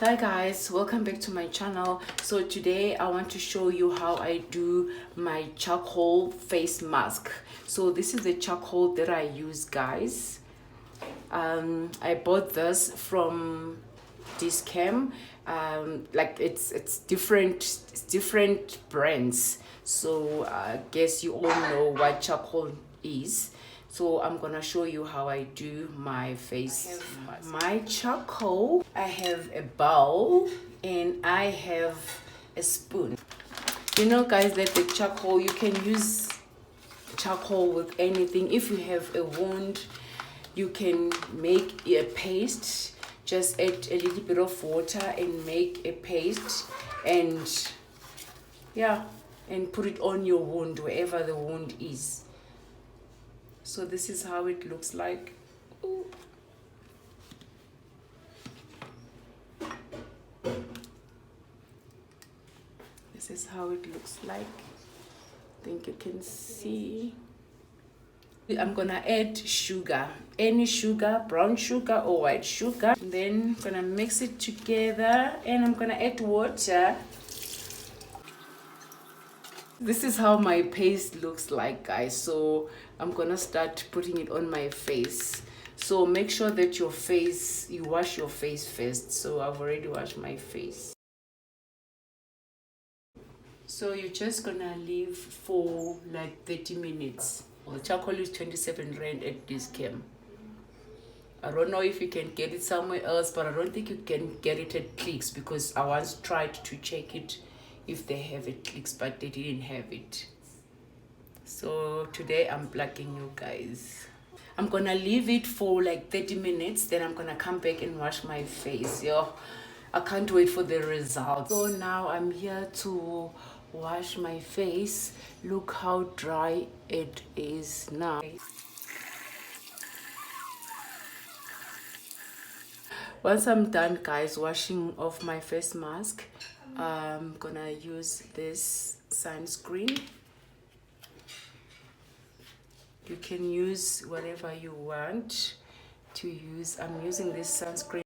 Hi guys, welcome back to my channel. So today I want to show you how I do my charcoal face mask. So this is the charcoal that I use, guys. I bought this from this cam. Like it's different brands. So I guess you all know what charcoal is. So I'm gonna show you how I do my face. My charcoal, I have a bowl and I have a spoon. You know guys that the charcoal, you can use charcoal with anything. If you have a wound, you can make a paste. Just add a little bit of water and make a paste, and yeah, and put it on your wound, wherever the wound is. So this is how it looks like. Ooh. This is how it looks like. I think you can see. I'm gonna add sugar, any sugar, brown sugar or white sugar. And then I'm gonna mix it together and I'm gonna add water. This is how my paste looks like, guys. So I'm gonna start putting it on my face. So make sure that you wash your face first. So I've already washed my face. So you're just gonna leave for like 30 minutes. The charcoal is 27 rand at this camp. I don't know if you can get it somewhere else, but I don't think you can get it at Clicks, because I once tried to check it if they have it Clicks, but they didn't have it. So today I'm plugging you guys. I'm gonna leave it for like 30 minutes, then I'm gonna come back and wash my face. Yo, I can't wait for the result. So now I'm here to wash my face. Look how dry it is now. Once I'm done, guys, washing off my face mask, I'm gonna use this sunscreen. You can use whatever you want to use. I'm using this sunscreen